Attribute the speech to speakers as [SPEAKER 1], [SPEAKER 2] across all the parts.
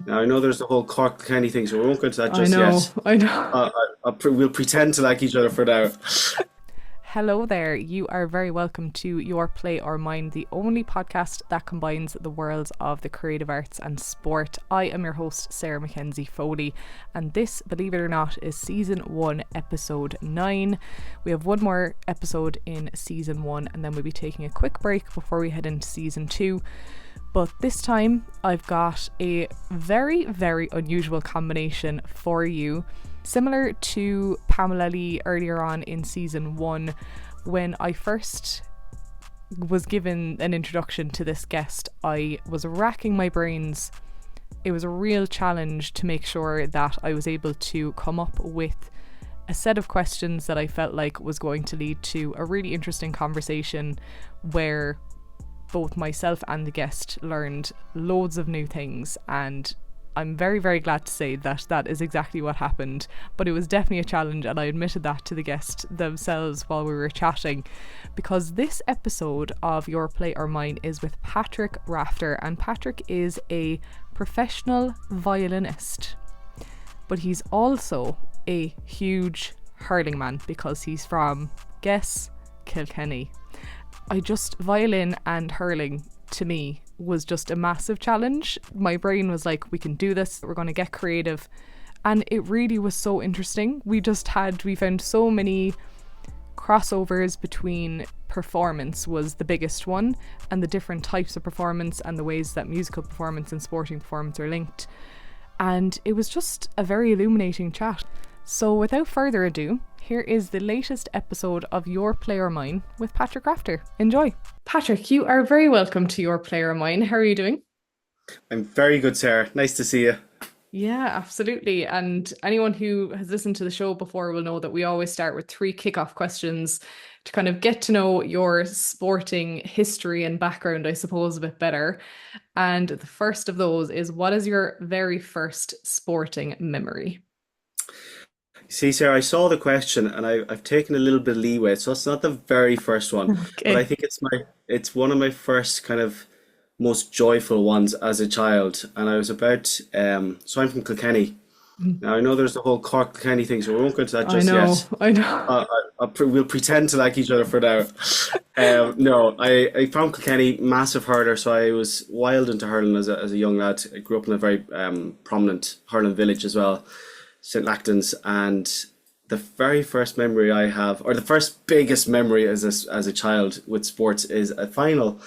[SPEAKER 1] Now I know there's the whole Cork Kilkenny thing, so we won't go into that
[SPEAKER 2] I
[SPEAKER 1] just
[SPEAKER 2] know,
[SPEAKER 1] yet.
[SPEAKER 2] I know.
[SPEAKER 1] We'll pretend to like each other for now.
[SPEAKER 2] Hello there. You are very welcome to Your Play or Mine, the only podcast that combines the worlds of the creative arts and sport. I am your host, Sarah Mackenzie Foley, and this, believe it or not, is season 1, episode 9. We have one more episode in season 1, and then we'll be taking a quick break before we head into season 2. But this time, I've got a very, very unusual combination for you. Similar to Pamela Lee earlier on in season 1, when I first was given an introduction to this guest, I was racking my brains. It was a real challenge to make sure that I was able to come up with a set of questions that I felt like was going to lead to a really interesting conversation where both myself and the guest learned loads of new things, and I'm very, very glad to say that that is exactly what happened. But it was definitely a challenge, and I admitted that to the guest themselves while we were chatting, because this episode of Your Play or Mine is with Patrick Rafter, and Patrick is a professional violinist, but he's also a huge hurling man because he's from, guess, Kilkenny. Violin and hurling to me was just a massive challenge. My brain was like, we can do this, we're going to get creative. And it really was so interesting. We found so many crossovers between performance was the biggest one, and the different types of performance and the ways that musical performance and sporting performance are linked. And it was just a very illuminating chat. So without further ado, here is the latest episode of Your Play or Mine with Patrick Rafter. Enjoy. Patrick, you are very welcome to Your Play or Mine. How are you doing?
[SPEAKER 1] I'm very good, Sarah. Nice to see you.
[SPEAKER 2] Yeah, absolutely. And anyone who has listened to the show before will know that we always start with 3 kickoff questions to kind of get to know your sporting history and background, I suppose, a bit better. And the first of those is, what is your very first sporting memory?
[SPEAKER 1] See, Sarah, I saw the question and I've taken a little bit of leeway, so it's not the very first one, but I
[SPEAKER 2] Okay.
[SPEAKER 1] think it's one of my first kind of most joyful ones as a child. And I was about so I'm from Kilkenny. Now I know there's the whole Cork Kilkenny thing, so we won't go into that
[SPEAKER 2] I
[SPEAKER 1] just
[SPEAKER 2] know,
[SPEAKER 1] yet.
[SPEAKER 2] I know.
[SPEAKER 1] We'll pretend to like each other for now. No, I from Kilkenny, massive hurler, so I was wild into hurling as a young lad. I grew up in a very prominent hurling village as well, St. Lactans, and the very first memory I have, or the first biggest memory as a child with sports, is a final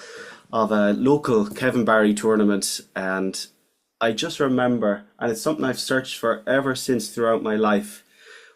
[SPEAKER 1] of a local Kevin Barry tournament, and I just remember, and it's something I've searched for ever since throughout my life,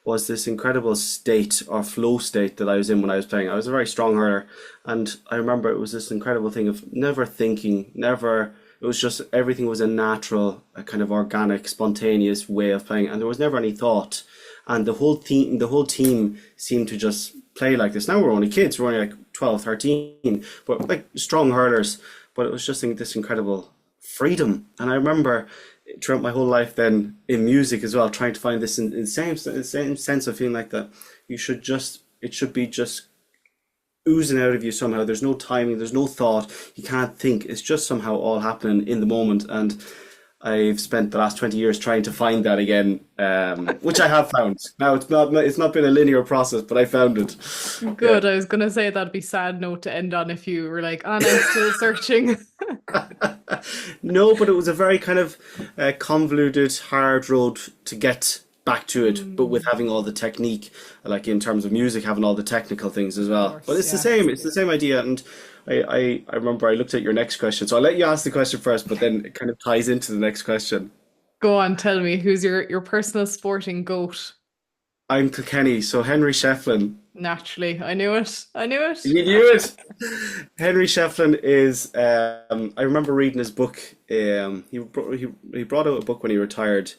[SPEAKER 1] was this incredible state or flow state that I was in when I was playing. I was a very strong hurler, and I remember it was this incredible thing of never thinking, never. It was just everything was a natural, a kind of organic, spontaneous way of playing, and there was never any thought. And the whole team seemed to just play like this. Now we're only kids, we're only like 12, 13, but like strong hurlers. But it was just this incredible freedom. And I remember throughout my whole life then in music as well, trying to find this in same sense of feeling like that it should be just oozing out of you somehow. There's no timing, there's no thought, you can't think. It's just somehow all happening in the moment. And I've spent the last 20 years trying to find that again, which I have found. Now it's not been a linear process, but I found it. Yeah.
[SPEAKER 2] Good. I was going to say that'd be sad note to end on if you were like, oh, I'm still searching.
[SPEAKER 1] No, but it was a very kind of convoluted, hard road to get back to it, but with
[SPEAKER 2] Mm,
[SPEAKER 1] having all the technique, like in terms of music, having all the technical things as
[SPEAKER 2] of
[SPEAKER 1] well. But
[SPEAKER 2] course,
[SPEAKER 1] it's the
[SPEAKER 2] yeah.
[SPEAKER 1] same. It's the same idea. And I remember I looked at your next question, so I'll let you ask the question first, but then it kind of ties into the next question.
[SPEAKER 2] Go on, tell me, who's your personal sporting goat?
[SPEAKER 1] I'm Kilkenny, so Henry Shefflin.
[SPEAKER 2] Naturally, I knew it. I knew it.
[SPEAKER 1] You knew it. Henry Shefflin is. I remember reading his book. He brought out a book when he retired,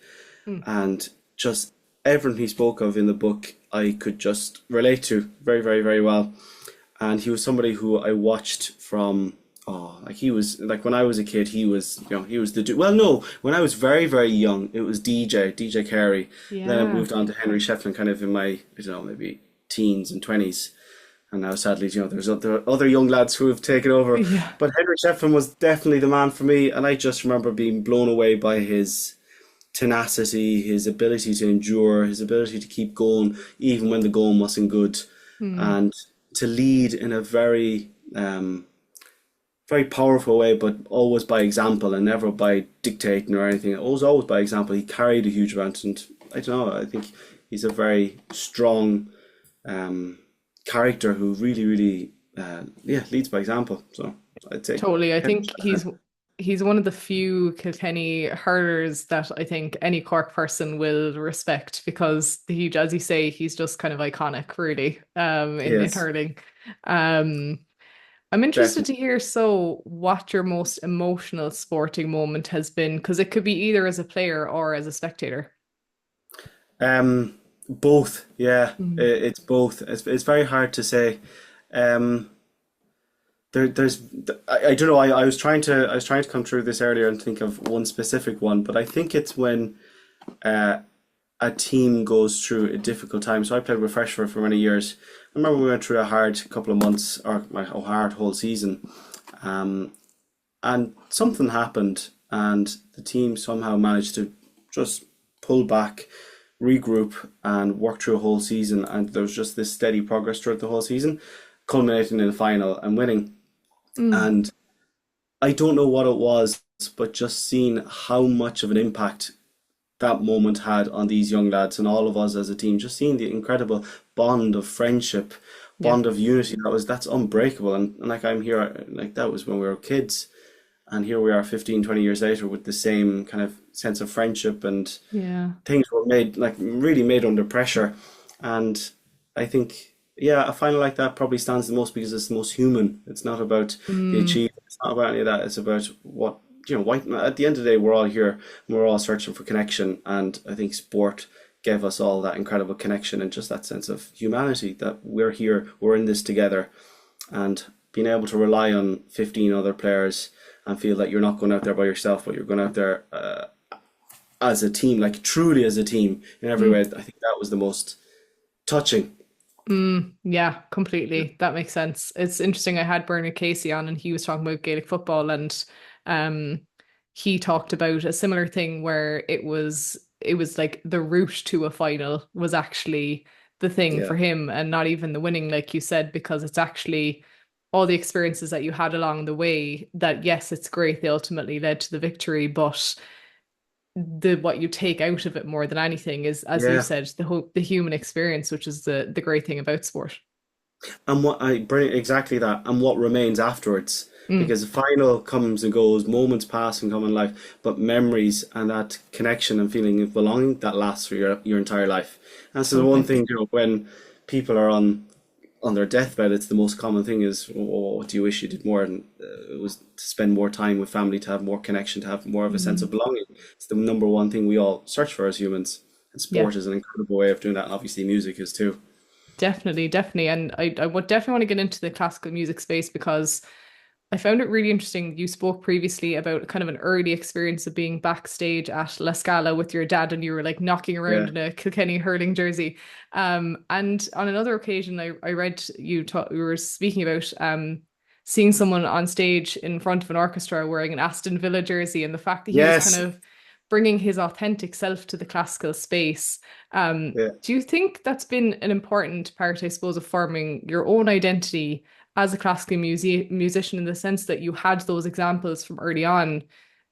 [SPEAKER 2] Mm.
[SPEAKER 1] and just everything he spoke of in the book, I could just relate to very, very, very well. And he was somebody who I watched from. Oh, like he was like when I was a kid, he was the dude. Well, no, when I was very, very young, it was DJ Carey. Then I
[SPEAKER 2] Yeah.
[SPEAKER 1] moved on to Henry Shefflin, kind of in my, I don't know, maybe teens and 20s. And now, sadly, there's other young lads who have taken over.
[SPEAKER 2] Yeah.
[SPEAKER 1] But Henrik Shefflin was definitely the man for me, and I just remember being blown away by his tenacity, his ability to endure, his ability to keep going even when the going wasn't good,
[SPEAKER 2] Mm.
[SPEAKER 1] and to lead in a very powerful way, but always by example and never by dictating or anything. It was always by example. He carried a huge amount, and I don't know. I think he's a very strong character who really, really, yeah, leads by example. So I'd say
[SPEAKER 2] Totally. I
[SPEAKER 1] Henrik
[SPEAKER 2] think
[SPEAKER 1] Shefflin.
[SPEAKER 2] he's one of the few Kilkenny hurlers that I think any Cork person will respect because as you say, he's just kind of iconic, really,
[SPEAKER 1] He
[SPEAKER 2] in
[SPEAKER 1] is
[SPEAKER 2] hurling. Um, I'm interested
[SPEAKER 1] definitely.
[SPEAKER 2] to hear what your most emotional sporting moment has been, because it could be either as a player or as a spectator.
[SPEAKER 1] Both, yeah,
[SPEAKER 2] Mm.
[SPEAKER 1] it's both. It's very hard to say. Um, there's I don't know. I was trying to come through this earlier and think of one specific one, but I think it's when uh, a team goes through a difficult time. So I played with Freshford for many years. I remember we went through a hard couple of months, or a hard whole season, um, and something happened, and the team somehow managed to just pull back, regroup, and work through a whole season. And there was just this steady progress throughout the whole season, culminating in the final and winning.
[SPEAKER 2] Mm.
[SPEAKER 1] And I don't know what it was, but just seeing how much of an impact that moment had on these young lads and all of us as a team, just seeing the incredible bond of friendship,
[SPEAKER 2] Yeah.
[SPEAKER 1] bond of unity, that's unbreakable. And like I'm here, like that was when we were kids, and here we are 15, 20 years later with the same kind of sense of friendship, and
[SPEAKER 2] Yeah.
[SPEAKER 1] things were made like really made under pressure. And I think, yeah, a final like that probably stands the most because it's the most human. It's not about the
[SPEAKER 2] Mm.
[SPEAKER 1] achievement. It's not about any of that. It's about what, why, at the end of the day, we're all here and we're all searching for connection. And I think sport gave us all that incredible connection and just that sense of humanity that we're here, we're in this together. And being able to rely on 15 other players and feel that you're not going out there by yourself, but you're going out there as a team, like truly as a team in every way. I think that was the most touching.
[SPEAKER 2] Yeah, completely. That makes sense. It's interesting. I had Bernard Casey on and he was talking about Gaelic football and um he talked about a similar thing where it was like the route to a final was actually the thing
[SPEAKER 1] Yeah,
[SPEAKER 2] for him and not even the winning, like you said, because it's actually all the experiences that you had along the way that yes, it's great they ultimately led to the victory, but the what you take out of it more than anything is, as you
[SPEAKER 1] yeah.
[SPEAKER 2] said, the human experience, which is the great thing about sport.
[SPEAKER 1] And what I bring exactly that, and what remains afterwards,
[SPEAKER 2] Mm,
[SPEAKER 1] because the final comes and goes, moments pass and come in life, but memories and that connection and feeling of belonging that lasts for your entire life. And so the one
[SPEAKER 2] totally.
[SPEAKER 1] thing, when people are on their deathbed, it's the most common thing is, oh, what do you wish you did more? And it was to spend more time with family, to have more connection, to have more of a sense of
[SPEAKER 2] Mm,
[SPEAKER 1] belonging. It's the number one thing we all search for as humans. And
[SPEAKER 2] yeah,
[SPEAKER 1] sport is an incredible way of doing that. And obviously, music is too.
[SPEAKER 2] definitely, definitely. And I would definitely want to get into the classical music space because I found it really interesting. You spoke previously about kind of an early experience of being backstage at La Scala with your dad, and you were like knocking around
[SPEAKER 1] Yeah.
[SPEAKER 2] in a Kilkenny hurling jersey. And on another occasion, I read you were speaking about seeing someone on stage in front of an orchestra wearing an Aston Villa jersey, and the fact that he was kind
[SPEAKER 1] Yes.
[SPEAKER 2] of bringing his authentic self to the classical space.
[SPEAKER 1] Yeah.
[SPEAKER 2] Do you think that's been an important part, I suppose, of forming your own identity as a classical musician in the sense that you had those examples from early on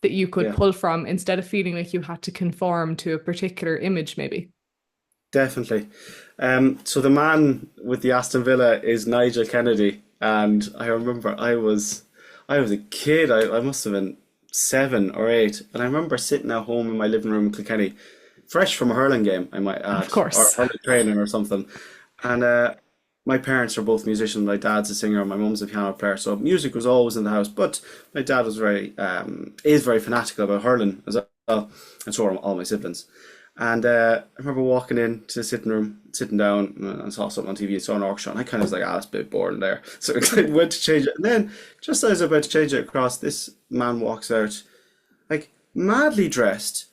[SPEAKER 2] that you could
[SPEAKER 1] Yeah.
[SPEAKER 2] pull from instead of feeling like you had to conform to a particular image, maybe?
[SPEAKER 1] Definitely. So the man with the Aston Villa is Nigel Kennedy, and I remember I was a kid. I must have been 7 or 8, and I remember sitting at home in my living room in Kilkenny, fresh from a hurling game, I might
[SPEAKER 2] Of
[SPEAKER 1] add, or
[SPEAKER 2] course.
[SPEAKER 1] hurling training or something. And my parents are both musicians. My dad's a singer, and my mum's a piano player, so music was always in the house. But my dad was very fanatical about hurling as well, and so are all my siblings. And I remember walking in to the sitting room, sitting down, and saw something on TV. Saw an orchestra, and I kind of was like, "Ah, it's a bit boring there." So I went to change it, and then just as I was about to change it across, this man walks out, like madly dressed,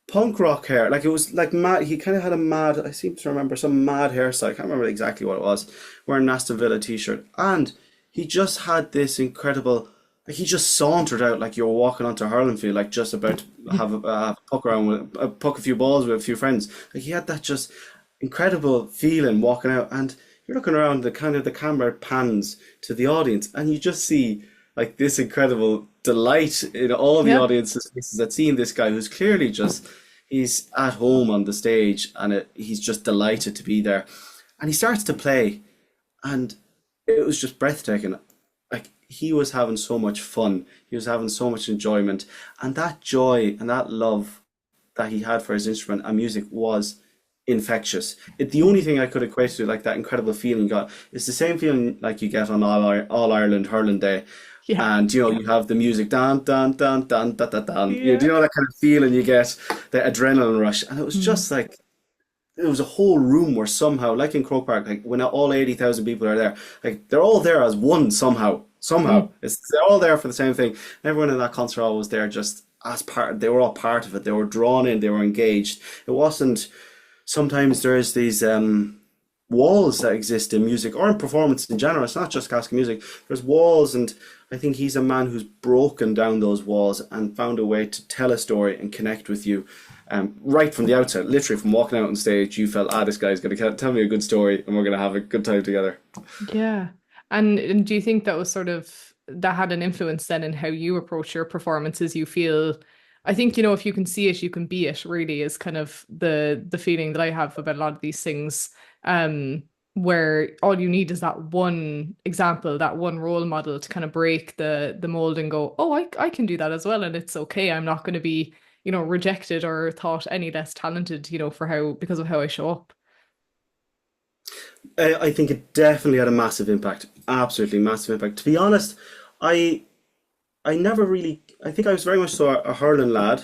[SPEAKER 1] punk rock hair. Like it was like mad. He kind of had a mad. I seem to remember some mad hairstyle. I can't remember exactly what it was. Wearing an Aston Villa t-shirt, and he just had this incredible. Like he just sauntered out like you were walking onto a hurling field, like just about to have a puck around with puck a few balls with a few friends. Like he had that just incredible feeling walking out, and you're looking around the kind of the camera pans to the audience, and you just see like this incredible delight in all the
[SPEAKER 2] Yeah.
[SPEAKER 1] audience's faces at seeing this guy who's clearly just he's at home on the stage and he's just delighted to be there. And he starts to play, and it was just breathtaking. Like he was having so much fun, he was having so much enjoyment, and that joy and that love that he had for his instrument and music was infectious. The only thing I could equate to like that incredible feeling you got is the same feeling like you get on All Ireland Hurling Day,
[SPEAKER 2] Yeah.
[SPEAKER 1] and you have the music dan dan dan dan da da dan.
[SPEAKER 2] Yeah.
[SPEAKER 1] Do you know that kind of feeling you get, the adrenaline rush, and it was
[SPEAKER 2] Mm.
[SPEAKER 1] just like there was a whole room where somehow, like in Croke Park, like when all 80,000 people are there, like they're all there as one somehow.
[SPEAKER 2] Mm.
[SPEAKER 1] Somehow, they're all there for the same thing. Everyone in that concert hall was there just as part. They were all part of it. They were drawn in. They were engaged. It wasn't. Sometimes there is these walls that exist in music or in performance in general. It's not just classical music. There's walls, and I think he's a man who's broken down those walls and found a way to tell a story and connect with you. Right from the outset, literally from walking out on stage, you felt, this guy's going to tell me a good story and we're going to have a good time together.
[SPEAKER 2] Yeah. And do you think that was sort of that had an influence then in how you approach your performances? You feel, I think, if you can see it, you can be it, really is kind of the feeling that I have about a lot of these things. Where all you need is that one example, that one role model to kind of break the mold and go, oh, I can do that as well, and it's okay. I'm not going to be, rejected or thought any less talented, for how because of how I show up.
[SPEAKER 1] I think it definitely had a massive impact. Absolutely massive impact. To be honest, I I never really. I think I was very much so a hurling lad,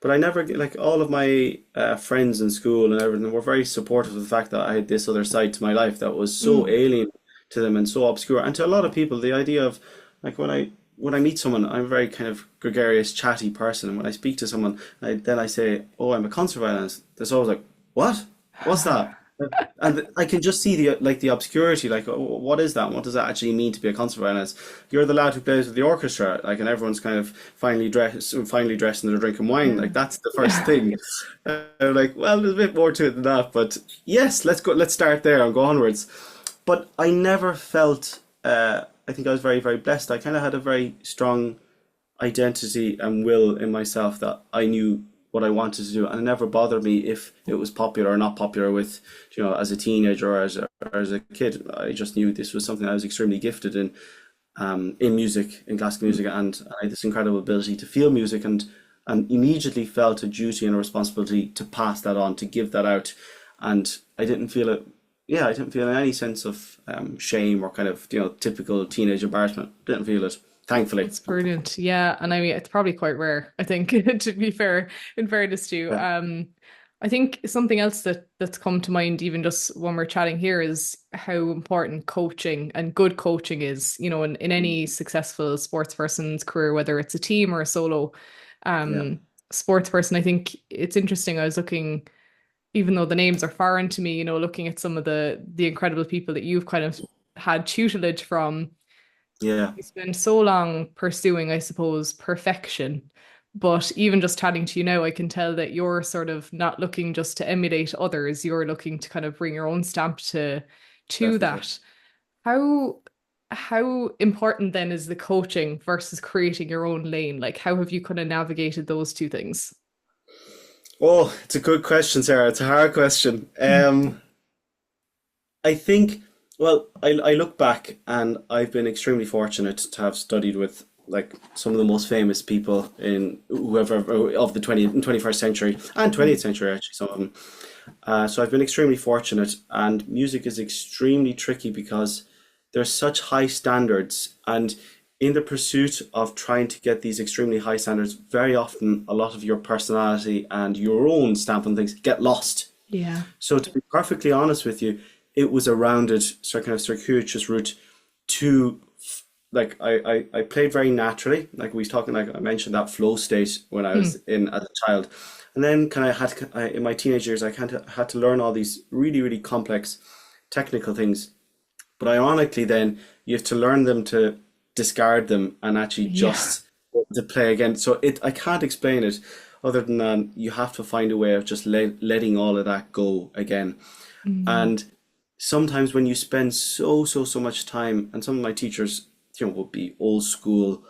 [SPEAKER 1] but I never like all of my friends in school and everything were very supportive of the fact that I had this other side to my life that was so
[SPEAKER 2] Mm.
[SPEAKER 1] alien to them and so obscure. And to a lot of people, the idea of like when I meet someone, I'm a very kind of gregarious, chatty person, and when I speak to someone, then I say, "Oh, I'm a concert violinist." There's always like, "What? What's that?" And I can just see the obscurity, like what is that? What does that actually mean to be a concert violinist? You're the lad who plays with the orchestra, like, and everyone's kind of finely dressed, and they're drinking wine.
[SPEAKER 2] Yeah.
[SPEAKER 1] Like that's the first thing. I'm like, well, there's a bit more to it than that, but yes, let's go. Let's start there and go onwards. But I never felt. I think I was very, very blessed. I kind of had a very strong identity and will in myself that I knew what I wanted to do, and it never bothered me if it was popular or not popular with, as a teenager or as a kid. I just knew this was something I was extremely gifted in music, in classical music, and I had this incredible ability to feel music and immediately felt a duty and a responsibility to pass that on, to give that out, and I didn't feel it. Yeah, I didn't feel any sense of shame or kind of typical teenage embarrassment. Didn't feel it, thankfully.
[SPEAKER 2] It's brilliant. Yeah. And I mean, it's probably quite rare, I think, to be fair, in fairness to you.
[SPEAKER 1] Yeah,
[SPEAKER 2] I think something else that's come to mind, even just when we're chatting here, is how important coaching and good coaching is, in any successful sports person's career, whether it's a team or a solo
[SPEAKER 1] yeah,
[SPEAKER 2] um, sports person. I think it's interesting. I was looking, even though the names are foreign to me, looking at some of the incredible people that you've kind of had tutelage from.
[SPEAKER 1] yeah.
[SPEAKER 2] You spend so long pursuing, I suppose, perfection. But even just chatting to you now, I can tell that you're sort of not looking just to emulate others. You're looking to kind of bring your own stamp to
[SPEAKER 1] Definitely.
[SPEAKER 2] that. How how important then is the coaching versus creating your own lane? Like how have you kind of navigated those two things?
[SPEAKER 1] Oh, it's a good question, Sarah. It's a hard question.
[SPEAKER 2] Mm.
[SPEAKER 1] I think, well, I look back and I've been extremely fortunate to have studied with like some of the most famous people in whoever of the 20th and 21st century and 20th century, actually, some of them. So I've been extremely fortunate, and music is extremely tricky because there's such high standards, and in the pursuit of trying to get these extremely high standards, very often a lot of your personality and your own stamp on things get lost.
[SPEAKER 2] Yeah.
[SPEAKER 1] So to be perfectly honest with you, it was a rounded, kind of circuitous route to like I played very naturally. Like we was talking, like I mentioned that flow state when I was
[SPEAKER 2] Mm.
[SPEAKER 1] in as a child. And then in my teenage years, I kind of had to learn all these really, really complex technical things. But ironically, then you have to learn them to discard them and actually
[SPEAKER 2] Yeah.
[SPEAKER 1] just to play again. So I can't explain it other than you have to find a way of just letting all of that go again.
[SPEAKER 2] Mm,
[SPEAKER 1] And sometimes when you spend so much time, and some of my teachers, would be old school,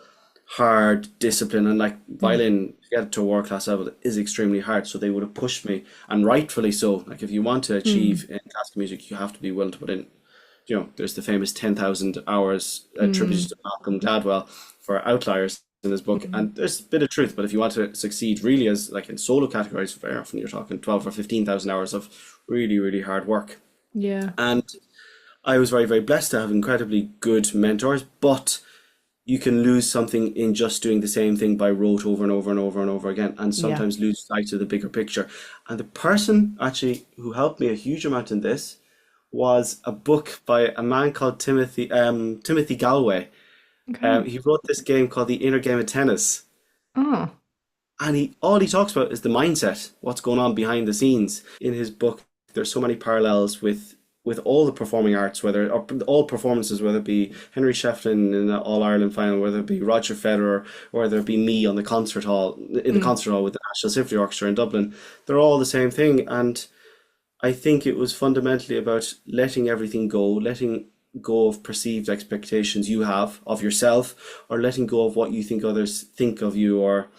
[SPEAKER 1] hard discipline, and like
[SPEAKER 2] mm,
[SPEAKER 1] violin to get to a world class level is extremely hard. So they would have pushed me, and rightfully so. Like if you want to
[SPEAKER 2] mm,
[SPEAKER 1] achieve in classical music, you have to be willing to put in. There's the famous 10,000 hours attributed
[SPEAKER 2] mm,
[SPEAKER 1] to Malcolm Gladwell for Outliers in his book,
[SPEAKER 2] mm.
[SPEAKER 1] and there's a bit of truth. But if you want to succeed really as like in solo categories, very often you're talking 12 or 15,000 hours of really, really hard work.
[SPEAKER 2] Yeah.
[SPEAKER 1] And I was very, very blessed to have incredibly good mentors, but you can lose something in just doing the same thing by rote over and over and over and over again, and
[SPEAKER 2] Yeah.
[SPEAKER 1] sometimes lose sight of the bigger picture. And the person actually who helped me a huge amount in this was a book by a man called Timothy Galloway.
[SPEAKER 2] Okay.
[SPEAKER 1] He wrote this game called The Inner Game of Tennis,
[SPEAKER 2] Oh.
[SPEAKER 1] and he all he talks about is the mindset, what's going on behind the scenes. In his book, there's so many parallels with all the performing arts, whether or all performances, whether it be Henry Shefflin in the All Ireland final, whether it be Roger Federer, or whether it be me on the
[SPEAKER 2] Mm,
[SPEAKER 1] concert hall with the National Symphony Orchestra in Dublin. They're all the same thing, and I think it was fundamentally about letting everything go, letting go of perceived expectations you have of yourself, or letting go of what you think others think of you, or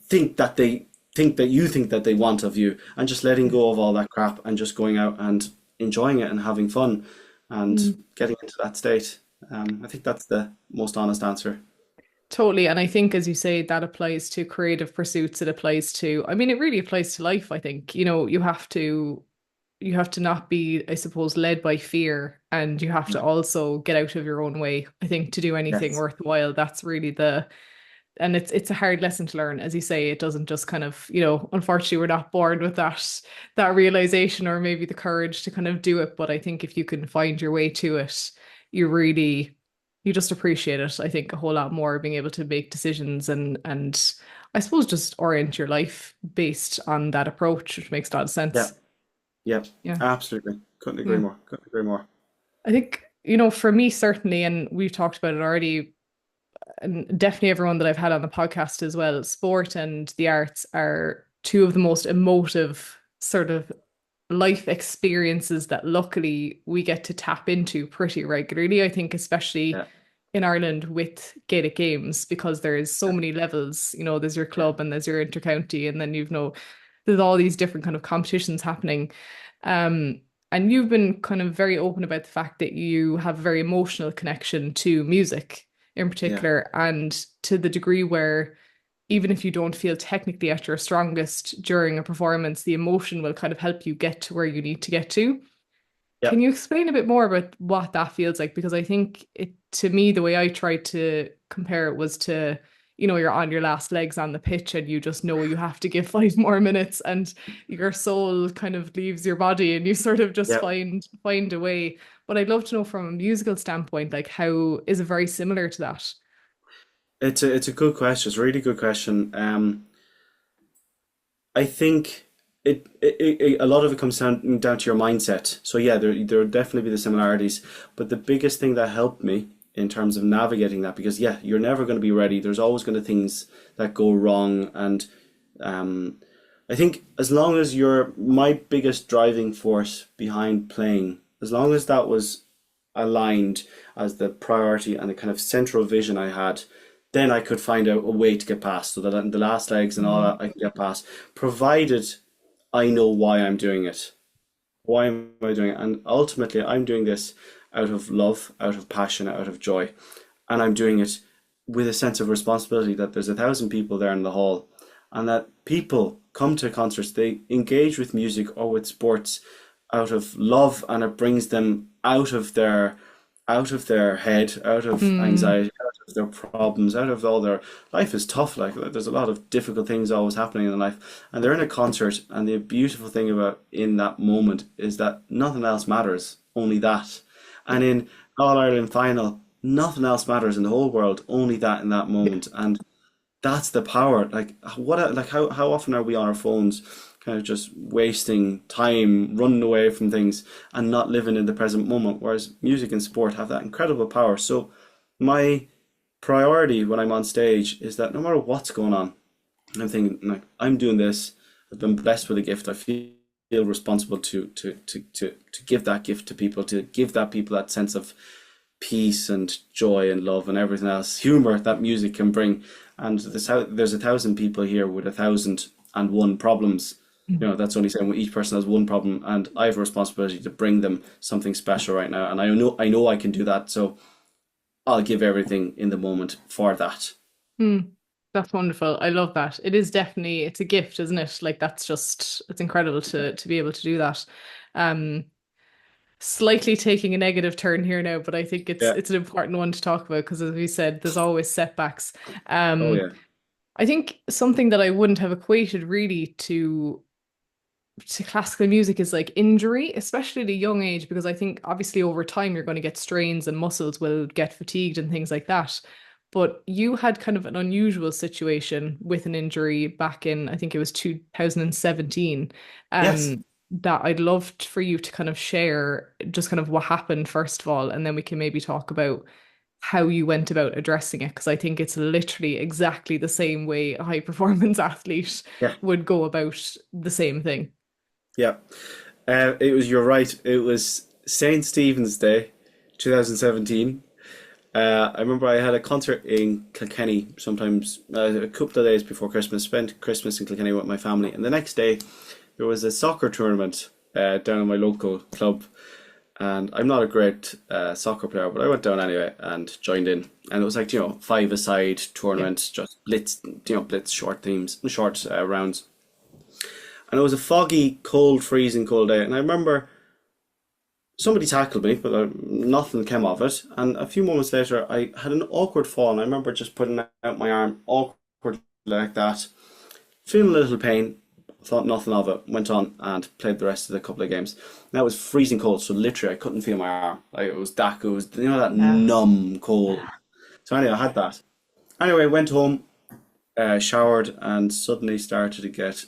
[SPEAKER 1] think that they think that they want of you, and just letting go of all that crap and just going out and enjoying it and having fun and
[SPEAKER 2] mm.
[SPEAKER 1] getting into that state. I think that's the most honest answer.
[SPEAKER 2] Totally. And I think, as you say, that applies to creative pursuits. It applies to, I mean, it really applies to life, I think. You have to not be, I suppose, led by fear, and you have to also get out of your own way. I think to do anything
[SPEAKER 1] Yes.
[SPEAKER 2] worthwhile, that's really and it's a hard lesson to learn. As you say, it doesn't just kind of, unfortunately we're not born with that realization or maybe the courage to kind of do it. But I think if you can find your way to it, you really you just appreciate it, I think, a whole lot more, being able to make decisions and I suppose just orient your life based on that approach, which makes a lot of
[SPEAKER 1] Yeah.
[SPEAKER 2] sense.
[SPEAKER 1] Yeah.
[SPEAKER 2] Yeah.
[SPEAKER 1] Absolutely. Couldn't agree
[SPEAKER 2] Yeah.
[SPEAKER 1] more. Couldn't agree more.
[SPEAKER 2] I think, for me, certainly, and we've talked about it already, and definitely everyone that I've had on the podcast as well, sport and the arts are two of the most emotive sort of life experiences that luckily we get to tap into pretty regularly. I think, especially
[SPEAKER 1] Yeah.
[SPEAKER 2] in Ireland with Gaelic games, because there's so
[SPEAKER 1] Yeah.
[SPEAKER 2] many levels. There's your
[SPEAKER 1] Yeah.
[SPEAKER 2] club and there's your intercounty, and then there's all these different kind of competitions happening. Um, and you've been kind of very open about the fact that you have a very emotional connection to music in
[SPEAKER 1] Yeah.
[SPEAKER 2] particular, and to the degree where even if you don't feel technically at your strongest during a performance, the emotion will kind of help you get to where you need to get to.
[SPEAKER 1] Yeah.
[SPEAKER 2] Can you explain a bit more about what that feels like? Because I think to me, the way I tried to compare it was to, you're on your last legs on the pitch and you just know you have to give 5 more minutes, and your soul kind of leaves your body and you sort of just
[SPEAKER 1] Yeah.
[SPEAKER 2] find a way. But I'd love to know from a musical standpoint, like, how is it very similar to that?
[SPEAKER 1] It's a good question. It's a really good question. I think a lot of it comes down to your mindset. So yeah, there would definitely be the similarities, but the biggest thing that helped me in terms of navigating that, because yeah, you're never going to be ready. There's always going to things that go wrong, and um, I think as long as my biggest driving force behind playing, as long as that was aligned as the priority and the kind of central vision I had, then I could find out a way to get past, so that the last legs and all
[SPEAKER 2] Mm,
[SPEAKER 1] that I can get past, provided I know why I'm doing it. Why am I doing it? And ultimately, I'm doing this out of love, out of passion, out of joy. And I'm doing it with a sense of responsibility that there's 1,000 people there in the hall, and that people come to concerts, they engage with music or with sports out of love, and it brings them out of their head, out of
[SPEAKER 2] mm,
[SPEAKER 1] anxiety, out of their problems, out of all their life is tough. Like there's a lot of difficult things always happening in life, and they're in a concert, and the beautiful thing about in that moment is that nothing else matters, only that. And in All Ireland final, nothing else matters in the whole world, only that in that
[SPEAKER 2] yeah.
[SPEAKER 1] moment. And that's the power. Like like how often are we on our phones, kind of just wasting time, running away from things, and not living in the present moment? Whereas music and sport have that incredible power. So my priority when I'm on stage is that no matter what's going on, I'm thinking like I'm doing this. I've been blessed with a gift. I feel responsible to give that gift to people, to give that people that sense of peace and joy and love and everything else, humor that music can bring. And there's 1,000 people here with 1,001 problems. You know, that's only saying each person has one problem, and I have a responsibility to bring them something special right now. And I know I can do that. So I'll give everything in the moment for that.
[SPEAKER 2] Mm, that's wonderful. I love that. It is definitely, it's a gift, isn't it? Like that's just, it's incredible to be able to do that. Um, Slightly taking a negative turn here now, but I think it's
[SPEAKER 1] Yeah.
[SPEAKER 2] it's an important one to talk about because as we said, there's always setbacks.
[SPEAKER 1] Oh
[SPEAKER 2] Um,
[SPEAKER 1] yeah.
[SPEAKER 2] I think something that I wouldn't have equated really to classical music is like injury, especially at a young age, because I think obviously over time you're going to get strains and muscles will get fatigued and things like that. But you had kind of an unusual situation with an injury back in, I think it was 2017,
[SPEAKER 1] Yes.
[SPEAKER 2] that I'd love for you to kind of share just kind of what happened first of all, and then we can maybe talk about how you went about addressing it, because I think it's literally exactly the same way a high performance athlete
[SPEAKER 1] Yeah.
[SPEAKER 2] would go about the same thing.
[SPEAKER 1] Yeah. It was, you're right. It was St. Stephen's Day, 2017. I remember I had a concert in Kilkenny sometimes a couple of days before Christmas, spent Christmas in Kilkenny with my family. And the next day, there was a soccer tournament down in my local club. And I'm not a great soccer player, but I went down anyway and joined in. And it was like, five-a-side
[SPEAKER 2] Yeah.
[SPEAKER 1] tournament, just blitz short teams, short rounds. And it was a foggy, cold, freezing cold day. And I remember somebody tackled me, but nothing came of it. And a few moments later, I had an awkward fall. And I remember just putting out my arm awkwardly like that, feeling a little pain, thought nothing of it, went on and played the rest of the couple of games. And that was freezing cold, so literally I couldn't feel my arm. Like it was that
[SPEAKER 2] Yeah.
[SPEAKER 1] numb cold. So anyway, I had that. Anyway, went home, showered, and suddenly started to get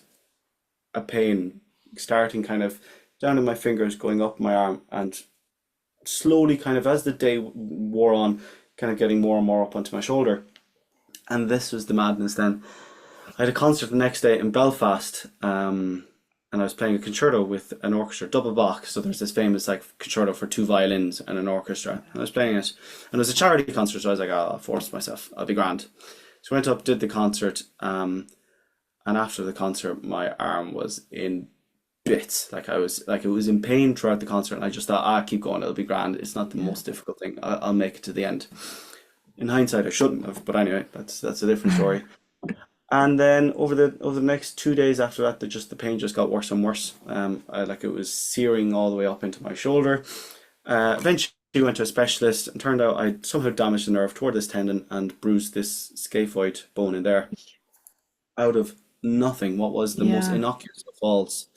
[SPEAKER 1] a pain, starting kind of down in my fingers, going up my arm, and slowly, kind of as the day wore on, kind of getting more and more up onto my shoulder. And this was the madness then. I had a concert the next day in Belfast, and I was playing a concerto with an orchestra, double Bach. So there's this famous like concerto for two violins and an orchestra. And I was playing it, and it was a charity concert. So I was like, oh, I'll force myself. I'll be grand. So I went up, did the concert, and after the concert, my arm was in bits. Like it was in pain throughout the concert, and I just thought, keep going. It'll be grand. It's not the
[SPEAKER 2] Yeah.
[SPEAKER 1] most difficult thing. I'll make it to the end. In hindsight, I shouldn't have, but anyway, that's a different story. And then over the next 2 days after that, the pain just got worse and worse. Like it was searing all the way up into my shoulder. Eventually went to a specialist, and turned out I somehow damaged the nerve, tore this tendon, and bruised this scaphoid bone in there out of nothing. What was the most
[SPEAKER 2] Yeah.
[SPEAKER 1] innocuous of falls.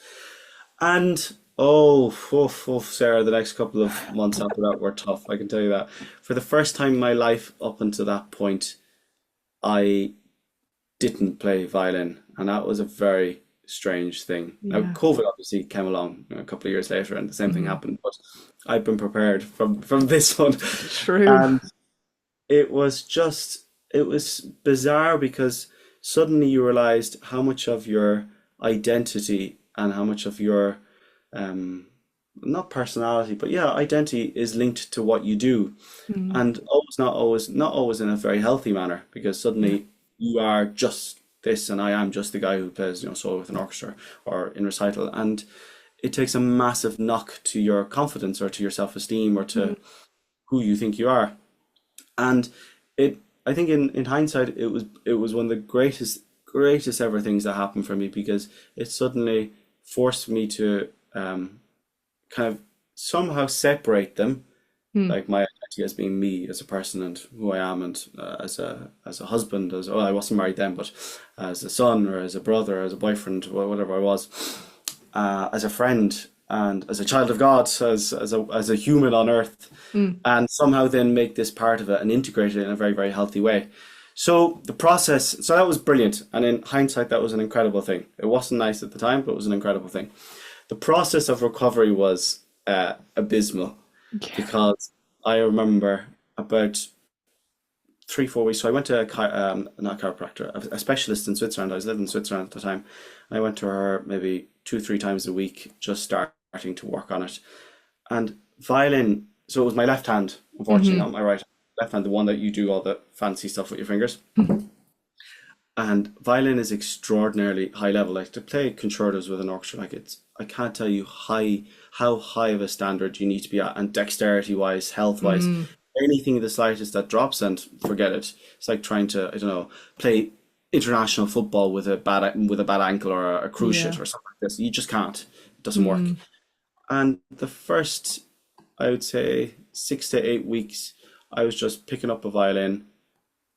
[SPEAKER 1] And oh, Sarah, the next couple of months after that were tough. I can tell you that. For the first time in my life up until that point, I didn't play violin, and that was a very strange thing. Now,
[SPEAKER 2] Yeah.
[SPEAKER 1] COVID obviously came along a couple of years later, and the same thing
[SPEAKER 2] Mhm.
[SPEAKER 1] happened. But I've been prepared from this one,
[SPEAKER 2] True.
[SPEAKER 1] and it was bizarre because suddenly you realized how much of your identity and how much of your um, not personality, but yeah, identity is linked to what you do,
[SPEAKER 2] Mm.
[SPEAKER 1] and not always in a very healthy manner, because
[SPEAKER 2] Yeah.
[SPEAKER 1] suddenly you are just this, and I am just the guy who plays, solo with an orchestra or in recital, and it takes a massive knock to your confidence or to your self-esteem or
[SPEAKER 2] Mm.
[SPEAKER 1] to who you think you are. And it, I think in hindsight, it was one of the greatest ever things that happened for me, because it suddenly forced me to kind of somehow separate them,
[SPEAKER 2] Mm.
[SPEAKER 1] like my identity as being me as a person and who I am, and as a husband, as I wasn't married then, but as a son or as a brother, as a boyfriend, whatever I was, as a friend and as a child of God, as a human on earth,
[SPEAKER 2] Mm.
[SPEAKER 1] and somehow then make this part of it and integrate it in a very, very healthy way. So the process, so that was brilliant. And in hindsight, that was an incredible thing. It wasn't nice at the time, but it was an incredible thing. The process of recovery was abysmal
[SPEAKER 2] Yeah.
[SPEAKER 1] because I remember about 3, 4 weeks. So I went to not a chiropractor, a specialist in Switzerland. I was living in Switzerland at the time. And I went to her maybe 2, 3 times a week, just starting to work on it. And violin, so it was my left hand, unfortunately,
[SPEAKER 2] Hmm.
[SPEAKER 1] not my right. Left hand, the one that you do all the fancy stuff with your fingers. And violin is extraordinarily high level. Like to play concertos with an orchestra, like I can't tell you how high of a standard you need to be at, and dexterity wise, health wise,
[SPEAKER 2] Mm.
[SPEAKER 1] anything the slightest that drops and forget it. It's like trying to, I don't know, play international football with a bad ankle or a cruciate
[SPEAKER 2] Yeah.
[SPEAKER 1] or something like this. You just can't. It doesn't work.
[SPEAKER 2] Mm.
[SPEAKER 1] And the first, I would say, 6 to 8 weeks, I was just picking up a violin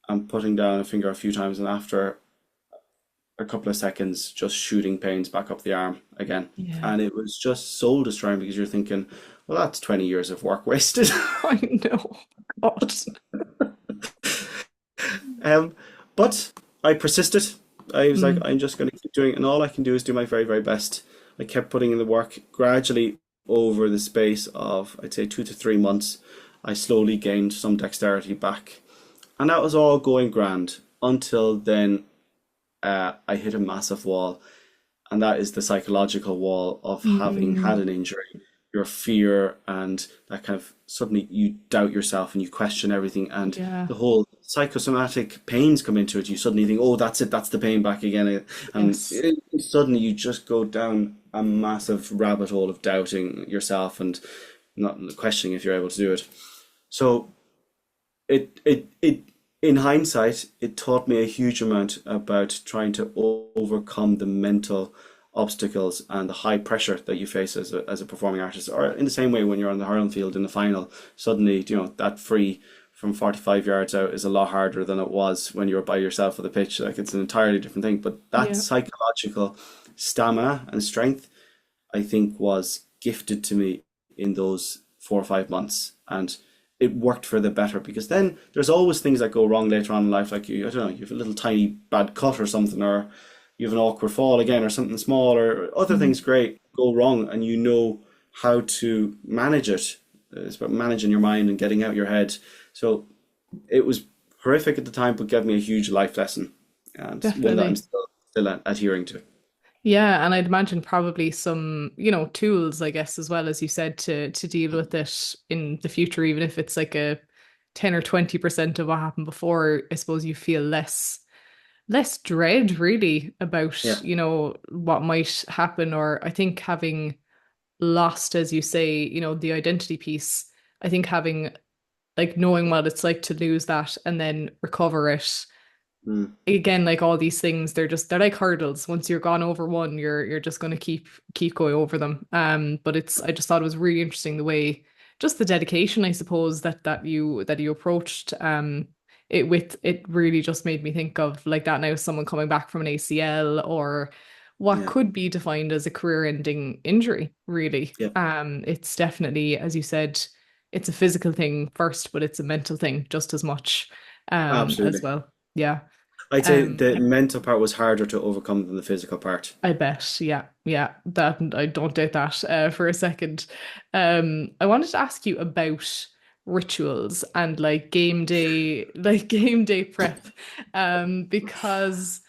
[SPEAKER 1] and putting down a finger a few times, and after a couple of seconds, just shooting pains back up the arm again.
[SPEAKER 2] Yeah.
[SPEAKER 1] And it was just soul destroying because you're thinking, well, that's 20 years of work wasted.
[SPEAKER 2] I know. God.
[SPEAKER 1] Um, but I persisted. I was like,
[SPEAKER 2] Mm.
[SPEAKER 1] I'm just going to keep doing it, and all I can do is do my very, very best. I kept putting in the work gradually over the space of, I'd say, 2 to 3 months. I slowly gained some dexterity back, and that was all going grand until then. I hit a massive wall, and that is the psychological wall of having had
[SPEAKER 2] Mm.
[SPEAKER 1] an injury, your fear, and that kind of suddenly you doubt yourself and you question everything, and
[SPEAKER 2] Yeah.
[SPEAKER 1] the whole psychosomatic pains come into it. You suddenly think, oh, that's it, that's the pain back again, and
[SPEAKER 2] Yes.
[SPEAKER 1] suddenly you just go down a massive rabbit hole of doubting yourself and not questioning if you're able to do it. So it in hindsight, it taught me a huge amount about trying to overcome the mental obstacles and the high pressure that you face as a performing artist. Or in the same way, when you're on the hurling field in the final, suddenly, that free from 45 yards out is a lot harder than it was when you were by yourself on the pitch. Like it's an entirely different thing. But that
[SPEAKER 2] Yeah.
[SPEAKER 1] psychological stamina and strength, I think, was gifted to me in those 4 or 5 months, and it worked for the better because then there's always things that go wrong later on in life. Like I don't know, you have a little tiny bad cut or something, or you have an awkward fall again, or something small, or other
[SPEAKER 2] Mm.
[SPEAKER 1] things great go wrong, and you know how to manage it. It's about managing your mind and getting out your head. So it was horrific at the time, but gave me a huge life lesson, and one that I'm
[SPEAKER 2] Definitely.
[SPEAKER 1] still adhering to.
[SPEAKER 2] Yeah, and I'd imagine probably some, tools, I guess, as well as you said, to deal with it in the future, even if it's like a 10 or 20% of what happened before. I suppose you feel less dread really about,
[SPEAKER 1] Yeah,
[SPEAKER 2] what might happen. Or I think having lost, as you say, the identity piece, I think having like knowing what it's like to lose that and then recover it
[SPEAKER 1] mm,
[SPEAKER 2] again, like all these things, they're like hurdles. Once you're gone over one, you're just going to keep going over them. But it's I just thought it was really interesting the way, just the dedication, I suppose, that you approached it with. It really just made me think of like that now, someone coming back from an ACL or what
[SPEAKER 1] yeah,
[SPEAKER 2] could be defined as a career-ending injury, really.
[SPEAKER 1] yeah,
[SPEAKER 2] It's definitely, as you said, it's a physical thing first, but it's a mental thing just as much as
[SPEAKER 1] absolutely.
[SPEAKER 2] well. Yeah.
[SPEAKER 1] I'd say
[SPEAKER 2] Um,
[SPEAKER 1] the mental part was harder to overcome than the physical part.
[SPEAKER 2] I bet. Yeah, yeah. That I don't doubt that for a second. I wanted to ask you about rituals and like game day, like game day prep, because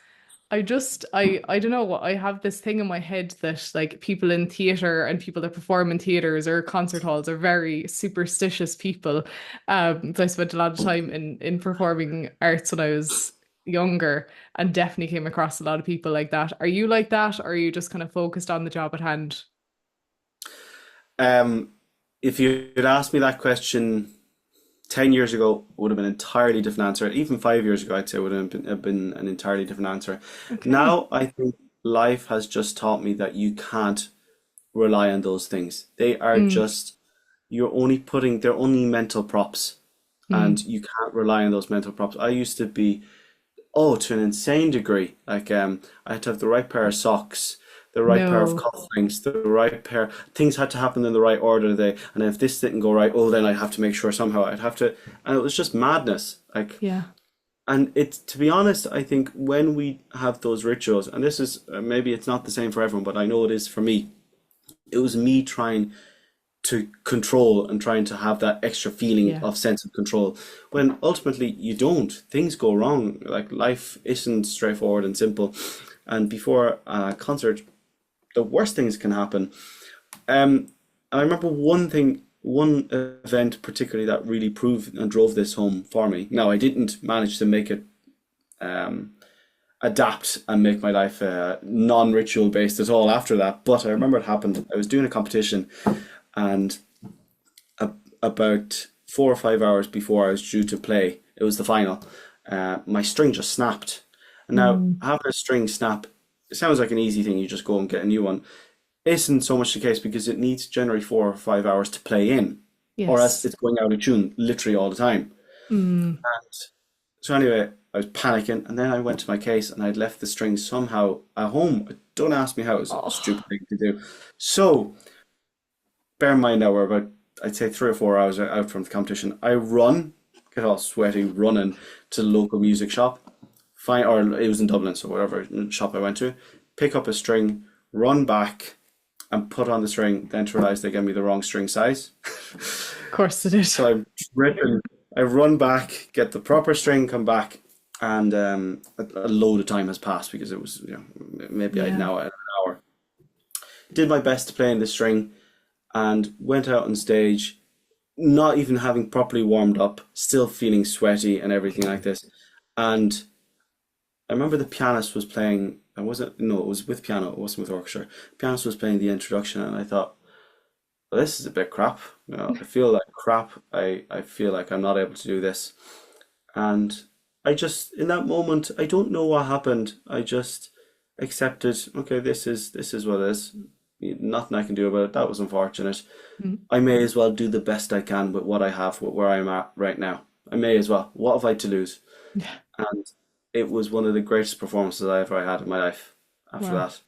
[SPEAKER 2] I don't know what I have this thing in my head that like people in theater and people that perform in theaters or concert halls are very superstitious people. So I spent a lot of time in performing arts when I was younger and definitely came across a lot of people like that. Are you like that, or are you just kind of focused on the job at hand?
[SPEAKER 1] Um, if you had asked me that question 10 years ago, it would have been an entirely different answer. Even 5 years ago, I'd say it would have been an entirely different answer.
[SPEAKER 2] Okay.
[SPEAKER 1] Now, I think life has just taught me that you can't rely on those things. They are
[SPEAKER 2] Mm,
[SPEAKER 1] just, they're only mental props, and
[SPEAKER 2] mm.
[SPEAKER 1] you can't rely on those mental props. I used to be, oh, to an insane degree. Like I had to have the right pair of socks, the right pair of
[SPEAKER 2] No.
[SPEAKER 1] cufflinks, the right pair. Things had to happen in the right order. And if this didn't go right, oh, then I have to make sure somehow I'd have to. And it was just madness. Like
[SPEAKER 2] Yeah.
[SPEAKER 1] And it's, to be honest, I think when we have those rituals, and this is maybe it's not the same for everyone, but I know it is for me. It was me trying to control and trying to have that extra feeling
[SPEAKER 2] Yeah.
[SPEAKER 1] of sense of control when ultimately you don't. Things go wrong. Like life isn't straightforward and simple. And before a concert, the worst things can happen. And I remember one event particularly that really proved and drove this home for me. Now, I didn't manage to make it adapt and make my life non-ritual based at all after that, but I remember it happened. I was doing a competition, and a, about 4 or 5 hours before I was due to play, it was the final. My string just snapped, and now
[SPEAKER 2] Mm.
[SPEAKER 1] having a string snap, it sounds like an easy thing. You just go and get a new one. Isn't so much the case because it needs generally 4 or 5 hours to play in, or else
[SPEAKER 2] Yes.
[SPEAKER 1] it's going out of tune literally all the time.
[SPEAKER 2] Mm.
[SPEAKER 1] So anyway, I was panicking, and then I went to my case, and I'd left the string somehow at home. Don't ask me how; it was a
[SPEAKER 2] Oh,
[SPEAKER 1] stupid thing to do. So bear in mind now we're about, I'd say, 3 or 4 hours out from the competition. I run, get all sweaty, running to the local music shop. Find, or it was in Dublin, so whatever shop I went to, pick up a string, run back, and put on the string. Then to realize they gave me the wrong string size.
[SPEAKER 2] of course it is.
[SPEAKER 1] So I'm dripping. I run back, get the proper string, come back, and a load of time has passed because it was, maybe I'd
[SPEAKER 2] Yeah.
[SPEAKER 1] now an hour. Did my best to play in the string and went out on stage, not even having properly warmed up, still feeling sweaty and everything like this. And I remember the pianist was playing. I wasn't. No, it was with piano. It wasn't with orchestra. Pianist was playing the introduction, and I thought, well, this is a bit crap. I feel like crap. I feel like I'm not able to do this. And I just, in that moment, I don't know what happened. I just accepted, okay, this is what it is. Nothing I can do about it. That was unfortunate.
[SPEAKER 2] Mm.
[SPEAKER 1] I may as well do the best I can with what I have, with where I'm at right now. I may as well. What have I to lose?
[SPEAKER 2] Yeah.
[SPEAKER 1] And it was one of the greatest performances I ever had in my life after
[SPEAKER 2] Wow.
[SPEAKER 1] that.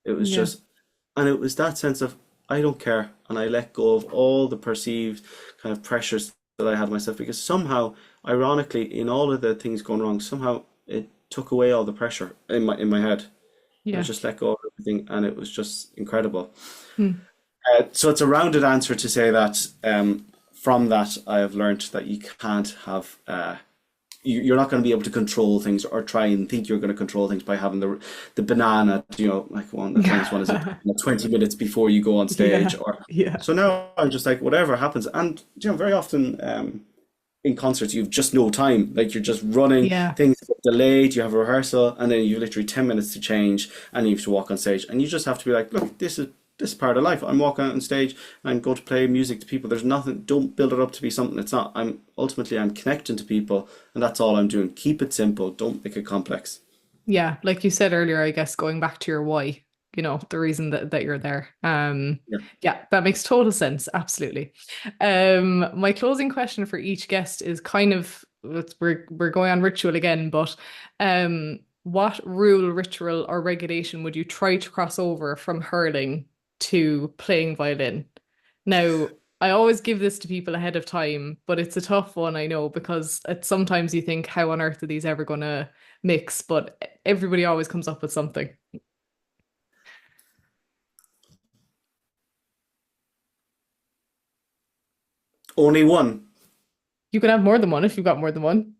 [SPEAKER 1] It was
[SPEAKER 2] Yeah.
[SPEAKER 1] just, and it was that sense of I don't care, and I let go of all the perceived kind of pressures that I had myself because somehow, ironically, in all of the things going wrong, somehow it took away all the pressure in my head. I
[SPEAKER 2] Yeah.
[SPEAKER 1] just let go of everything, and it was just incredible.
[SPEAKER 2] Mm.
[SPEAKER 1] So it's a rounded answer to say that from that I have learned that you can't have you're not going to be able to control things or try and think you're going to control things by having the banana, like one the famous one is 20 minutes before you go on stage
[SPEAKER 2] Yeah.
[SPEAKER 1] or
[SPEAKER 2] Yeah.
[SPEAKER 1] so now I'm just like whatever happens. And very often in concerts you've just no time, like you're just running,
[SPEAKER 2] Yeah.
[SPEAKER 1] things get delayed, you have a rehearsal, and then you've literally 10 minutes to change and you have to walk on stage, and you just have to be like, look, this is part of life. I'm walking out on stage and go to play music to people. There's nothing, don't build it up to be something it's not. I'm connecting to people, and that's all I'm doing. Keep it simple, don't make it complex.
[SPEAKER 2] Yeah. Like you said earlier, I guess going back to your why, the reason that you're there.
[SPEAKER 1] Yeah.
[SPEAKER 2] Yeah, that makes total sense. Absolutely. My closing question for each guest is kind of we're going on ritual again, but what rule, ritual, or regulation would you try to cross over from hurling to playing violin? Now, I always give this to people ahead of time, but it's a tough one, I know, because sometimes you think, how on earth are these ever going to mix? But everybody always comes up with something.
[SPEAKER 1] Only one.
[SPEAKER 2] You can have more than one if you've got more than one.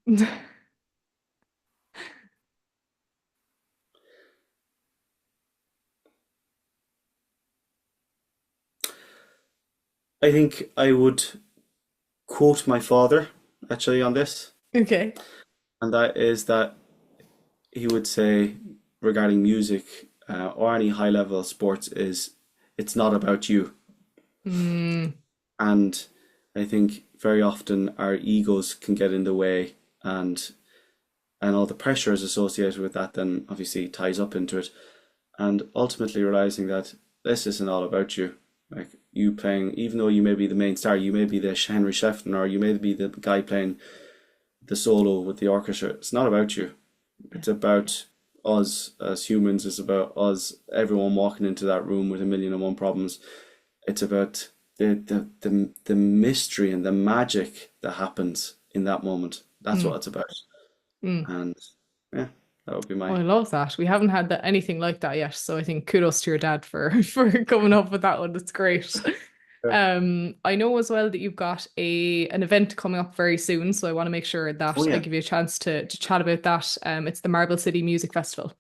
[SPEAKER 1] I think I would quote my father actually on this,
[SPEAKER 2] Okay.
[SPEAKER 1] and that is that he would say regarding music or any high level sports is it's not about you.
[SPEAKER 2] Mm,
[SPEAKER 1] And I think very often our egos can get in the way, and all the pressures associated with that then obviously ties up into it. And ultimately realizing that this isn't all about you. Like you playing, even though you may be the main star, you may be the Henry Shefton, or you may be the guy playing the solo with the orchestra. It's not about you.
[SPEAKER 2] yeah.
[SPEAKER 1] It's about us as humans. It's about us, everyone walking into that room with a million and one problems. It's about the mystery and the magic that happens in that moment. That's what
[SPEAKER 2] Mm,
[SPEAKER 1] it's about. And yeah, that would be
[SPEAKER 2] Oh,
[SPEAKER 1] my.
[SPEAKER 2] I love that. We haven't had anything like that yet, so I think kudos to your dad for for coming up with that one. That's great. I know as well that you've got a an event coming up very soon, so I want to make sure
[SPEAKER 1] Oh
[SPEAKER 2] that I
[SPEAKER 1] yeah.
[SPEAKER 2] give you a chance to chat about that. It's the Marble City Music Festival.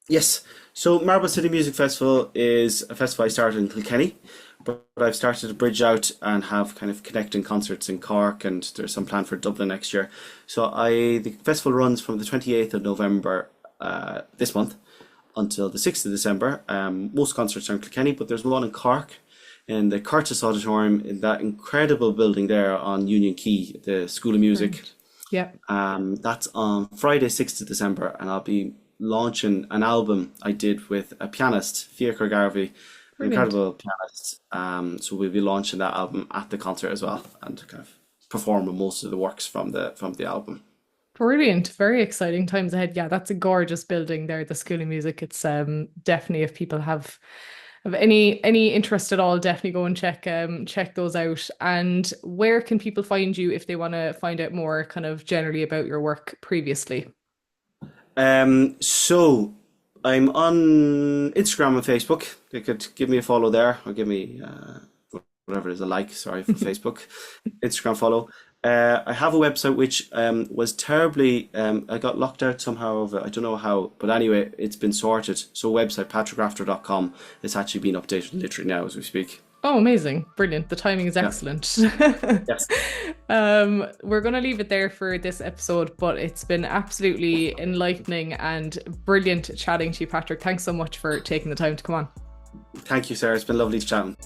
[SPEAKER 1] Yes. So Marble City Music Festival is a festival I started in Kilkenny, but I've started to bridge out and have kind of connecting concerts in Cork, and there's some planned for Dublin next year. So the festival runs from the 28th of November this month until the 6th of December. Most concerts are in Kilkenny, but there's one in Cork in the Curtis Auditorium in that incredible building there on Union Quay, the School of Music.
[SPEAKER 2] Brilliant. Yeah,
[SPEAKER 1] That's on Friday, 6th of December, and I'll be launching an album I did with a pianist, Fiachra Garvey, an
[SPEAKER 2] brilliant.
[SPEAKER 1] incredible pianist. So we'll be launching that album at the concert as well, and kind of performing most of the works from the album.
[SPEAKER 2] Brilliant. Very exciting times ahead. Yeah, that's a gorgeous building there, the School of Music. It's definitely, if people have any interest at all, definitely go and check those out. And where can people find you if they want to find out more kind of generally about your work previously?
[SPEAKER 1] So I'm on Instagram and Facebook. You could give me a follow there, or give me whatever it is, a like, sorry, for Facebook. Instagram follow. I have a website which was terribly, I got locked out somehow of it. I don't know how, but anyway, it's been sorted. So website, patrickrafter.com. It's actually been updated literally now as we speak.
[SPEAKER 2] Oh, amazing. Brilliant. The timing is
[SPEAKER 1] Yeah.
[SPEAKER 2] excellent.
[SPEAKER 1] Yes.
[SPEAKER 2] We're going to leave it there for this episode, but it's been absolutely enlightening and brilliant chatting to you, Patrick. Thanks so much for taking the time to come on.
[SPEAKER 1] Thank you, Sarah. It's been lovely chatting.